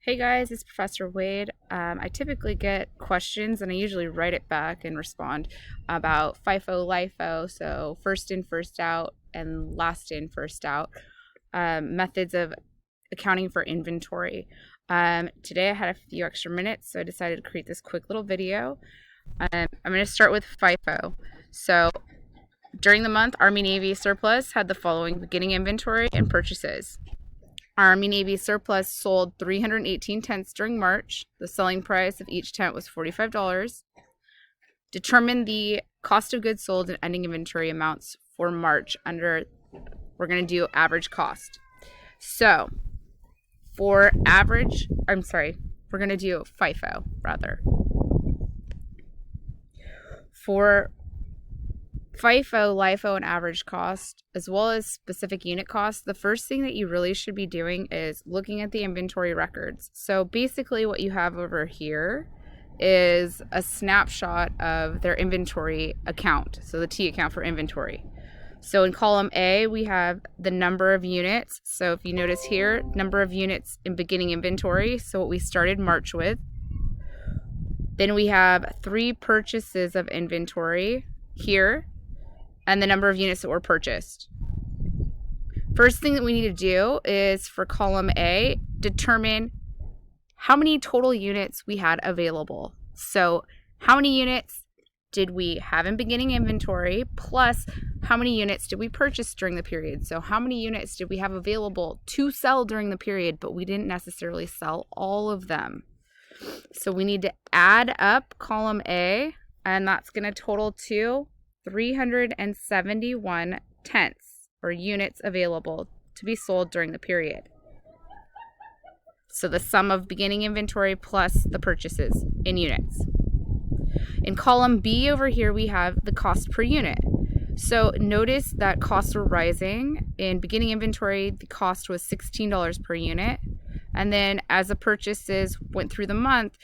Hey guys, it's Professor Wade. I typically get questions and I usually write it back and respond about FIFO, LIFO, so first in, first out, and last in, first out, methods of accounting for inventory. Today I had a few extra minutes, so I decided to create this quick little video. I'm going to start with FIFO. So during the month, Army Navy surplus had the following beginning inventory and purchases. Army Navy surplus sold 318 tents during March. The selling price of each tent was $45. Determine the cost of goods sold and ending inventory amounts for March we're going to do average cost. So we're going to do FIFO rather. For FIFO, LIFO, and average cost, as well as specific unit costs, the first thing that you really should be doing is looking at the inventory records. So basically what you have over here is a snapshot of their inventory account, so the T account for inventory. So in column A, we have the number of units. So if you notice here, number of units in beginning inventory, so what we started March with. Then we have 3 purchases of inventory here, and the number of units that were purchased. First thing that we need to do is for column A, determine how many total units we had available. So how many units did we have in beginning inventory, plus how many units did we purchase during the period? So how many units did we have available to sell during the period, but we didn't necessarily sell all of them. So we need to add up column A, and that's going to total to 371 tents or units available to be sold during the period. So the sum of beginning inventory plus the purchases in units. In column B over here, we have the cost per unit. So notice that costs were rising. In beginning inventory, the cost was $16 per unit. And then as the purchases went through the month,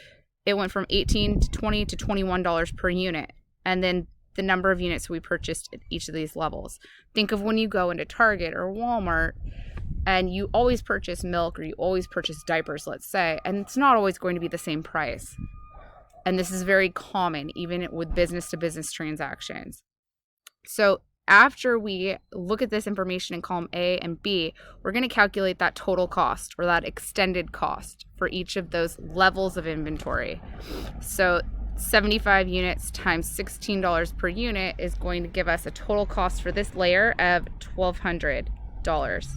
it went from $18 to $20 to $21 per unit. And then the number of units we purchased at each of these levels. Think of when you go into Target or Walmart and you always purchase milk or you always purchase diapers, let's say, and it's not always going to be the same price. And this is very common even with business-to-business transactions. So after we look at this information in column A and B, we're going to calculate that total cost or that extended cost for each of those levels of inventory. So 75 units times $16 per unit is going to give us a total cost for this layer of $1,200.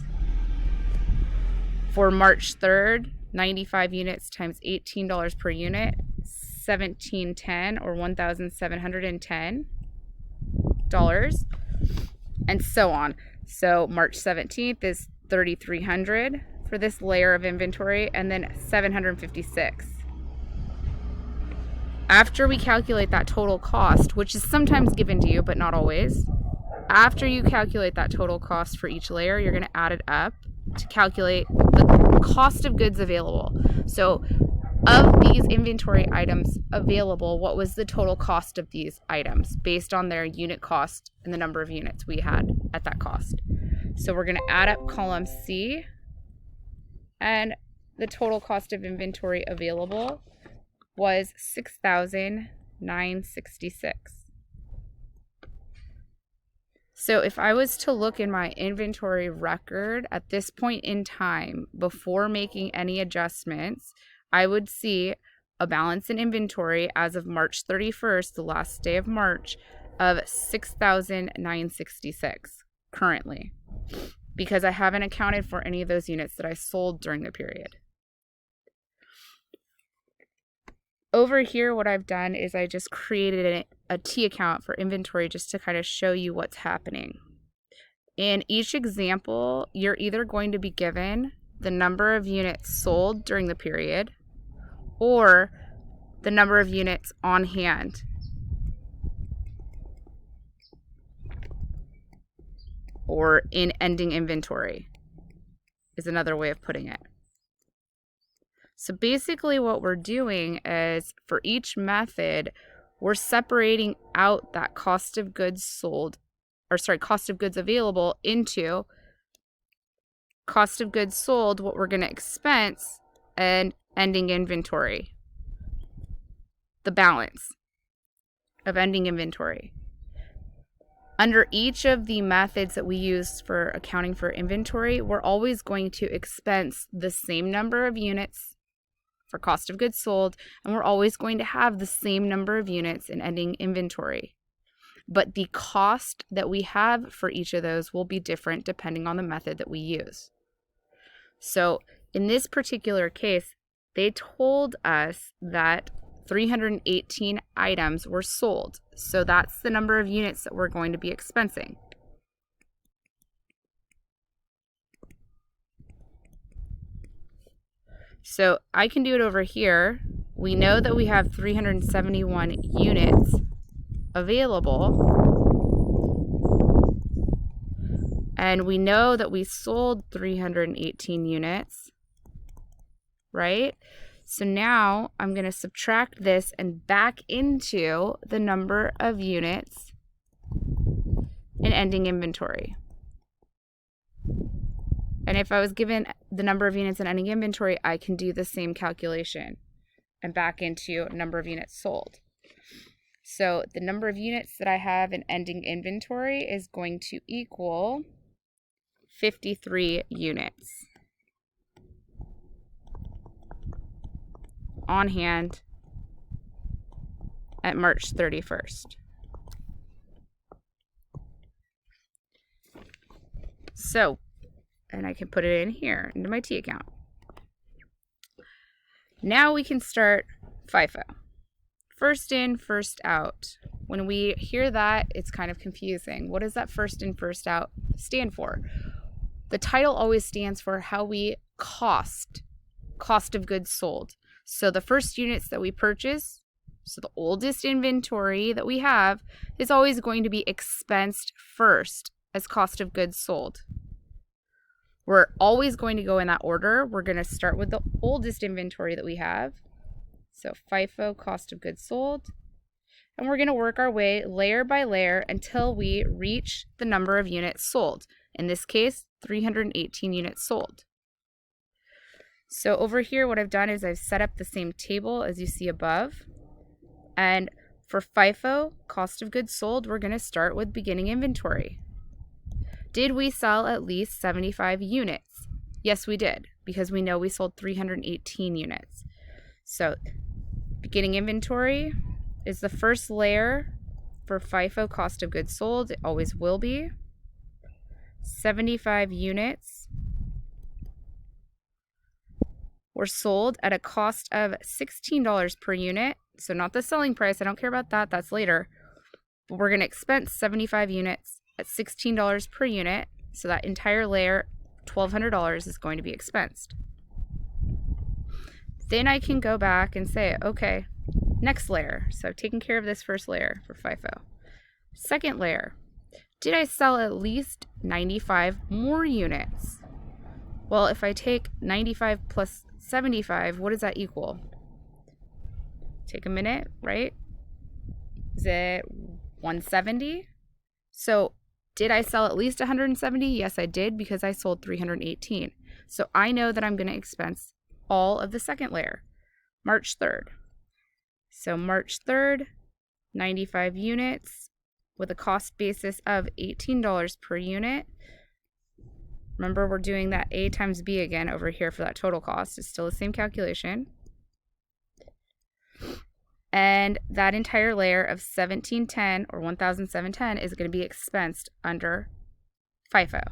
For March 3rd, 95 units times $18 per unit, $1,710 or $1,710, and so on. So March 17th is $3,300 for this layer of inventory, and then $756. After we calculate that total cost, which is sometimes given to you, but not always, after you calculate that total cost for each layer, you're going to add it up to calculate the cost of goods available. So of these inventory items available, what was the total cost of these items based on their unit cost and the number of units we had at that cost? So we're going to add up column C, and the total cost of inventory available was $6,966. So if I was to look in my inventory record at this point in time, before making any adjustments, I would see a balance in inventory as of March 31st, the last day of March, of $6,966 currently, because I haven't accounted for any of those units that I sold during the period. Over here, what I've done is I just created a T account for inventory just to kind of show you what's happening. In each example, you're either going to be given the number of units sold during the period or the number of units on hand. Or in ending inventory is another way of putting it. So basically what we're doing is for each method, we're separating out that cost of goods sold, cost of goods available into cost of goods sold, what we're going to expense, and ending inventory, the balance of ending inventory. Under each of the methods that we use for accounting for inventory, we're always going to expense the same number of units for cost of goods sold, and we're always going to have the same number of units in ending inventory. But the cost that we have for each of those will be different depending on the method that we use. So in this particular case, they told us that 318 items were sold. So that's the number of units that we're going to be expensing. So I can do it over here. We know that we have 371 units available. And we know that we sold 318 units, right? So now I'm going to subtract this and back into the number of units in ending inventory. And if I was given the number of units in ending inventory, I can do the same calculation and back into number of units sold. So the number of units that I have in ending inventory is going to equal 53 units on hand at March 31st. So, and I can put it in here into my T account. Now we can start FIFO. First in, first out. When we hear that, it's kind of confusing. What does that first in, first out stand for? The title always stands for how we cost of goods sold. So the first units that we purchase, so the oldest inventory that we have, is always going to be expensed first as cost of goods sold. We're always going to go in that order. We're going to start with the oldest inventory that we have. So FIFO, cost of goods sold. And we're going to work our way layer by layer until we reach the number of units sold. In this case, 318 units sold. So over here, what I've done is I've set up the same table as you see above. And for FIFO, cost of goods sold, we're going to start with beginning inventory. Did we sell at least 75 units? Yes, we did, because we know we sold 318 units. So beginning inventory is the first layer for FIFO, cost of goods sold. It always will be. 75 units were sold at a cost of $16 per unit. So not the selling price. I don't care about that. That's later. But we're going to expense 75 units at $16 per unit. So that entire layer, $1,200, is going to be expensed. Then I can go back and say, okay, next layer. So I've taken care of this first layer for FIFO. Second layer. Did I sell at least 95 more units? Well, if I take 95 plus 75, what does that equal? Take a minute, right? Is it 170? So did I sell at least 170? Yes, I did, because I sold 318. So I know that I'm going to expense all of the second layer, March 3rd. So March 3rd, 95 units with a cost basis of $18 per unit. Remember, we're doing that A times B again over here for that total cost. It's still the same calculation. And that entire layer of 1710 or 1710 is going to be expensed under FIFO.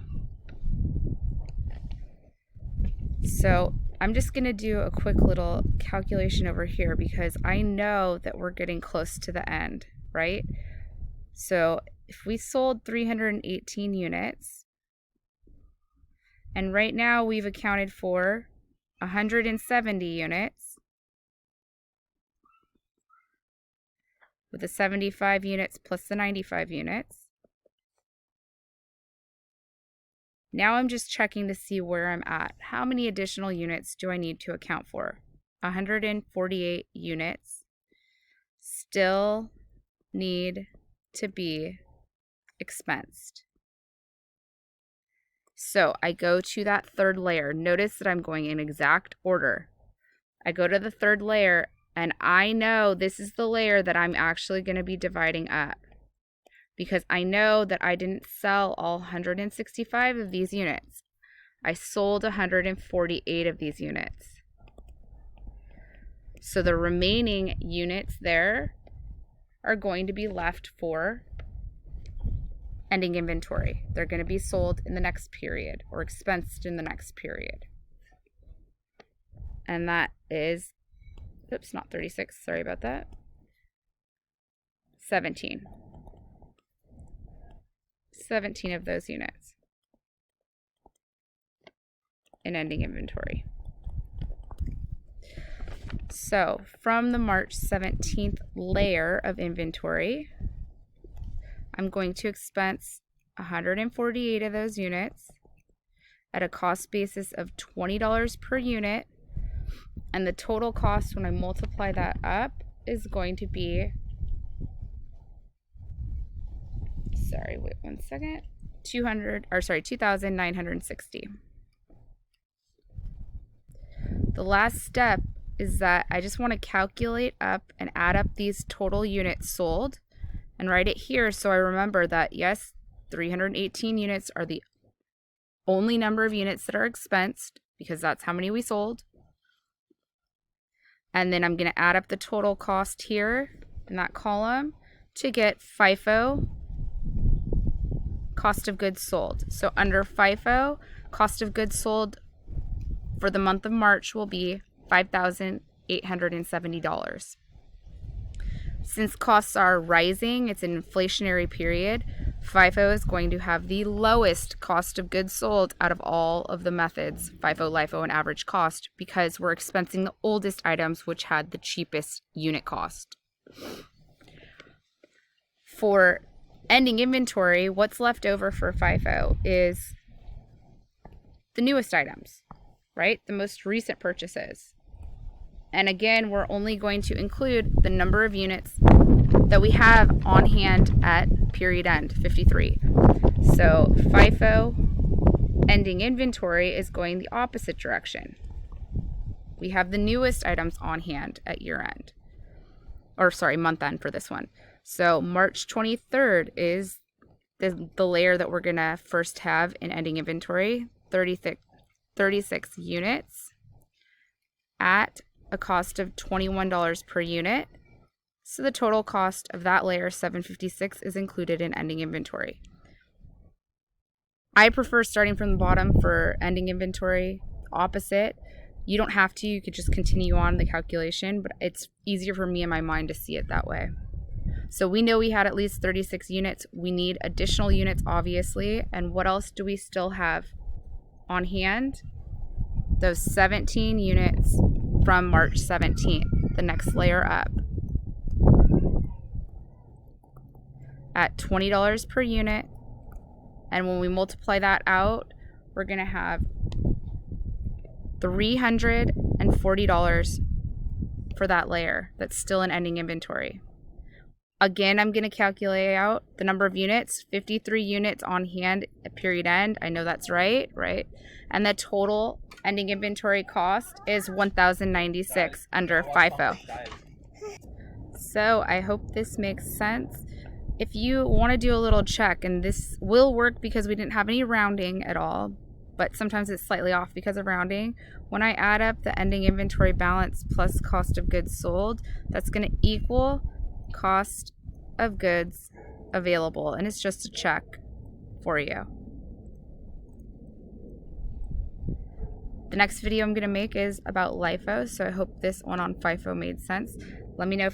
So I'm just going to do a quick little calculation over here because I know that we're getting close to the end, right? So if we sold 318 units, and right now we've accounted for 170 units, with the 75 units plus the 95 units. Now I'm just checking to see where I'm at. How many additional units do I need to account for? 148 units still need to be expensed. So I go to that third layer. Notice that I'm going in exact order. I go to the third layer, and I know this is the layer that I'm actually going to be dividing up, because I know that I didn't sell all 165 of these units. I sold 148 of these units. So the remaining units there are going to be left for ending inventory. They're going to be sold in the next period or expensed in the next period. And that is, oops, not 36, sorry about that, 17. 17 of those units in ending inventory. So from the March 17th layer of inventory, I'm going to expense 148 of those units at a cost basis of $20 per unit. And the total cost when I multiply that up is going to be, sorry, wait one second, 2,960. The last step is that I just want to calculate up and add up these total units sold and write it here so I remember that, yes, 318 units are the only number of units that are expensed because that's how many we sold. And then I'm going to add up the total cost here in that column to get FIFO, cost of goods sold. So under FIFO, cost of goods sold for the month of March will be $5,870. Since costs are rising, it's an inflationary period, FIFO is going to have the lowest cost of goods sold out of all of the methods, FIFO, LIFO, and average cost, because we're expensing the oldest items which had the cheapest unit cost. For ending inventory, what's left over for FIFO is the newest items, right? The most recent purchases. And again, we're only going to include the number of units that we have on hand at period end, 53. So FIFO ending inventory is going the opposite direction. We have the newest items on hand at year end, or sorry, month end for this one. So March 23rd is the layer that we're gonna first have in ending inventory, 36 units at a cost of $21 per unit. So the total cost of that layer, $756, is included in ending inventory. I prefer starting from the bottom for ending inventory, opposite. You don't have to, you could just continue on the calculation, but it's easier for me in my mind to see it that way. So we know we had at least 36 units. We need additional units, obviously. And what else do we still have on hand? Those 17 units from March 17th, the next layer up, at $20 per unit. And when we multiply that out, we're going to have $340 for that layer that's still in ending inventory. Again, I'm going to calculate out the number of units, 53 units on hand at period end. I know that's right? And the total ending inventory cost is $1,096 under FIFO. So I hope this makes sense. If you want to do a little check, and this will work because we didn't have any rounding at all, but sometimes it's slightly off because of rounding. When I add up the ending inventory balance plus cost of goods sold, that's going to equal cost of goods available, and it's just a check for you. The next video I'm going to make is about LIFO, so I hope this one on FIFO made sense. Let me know if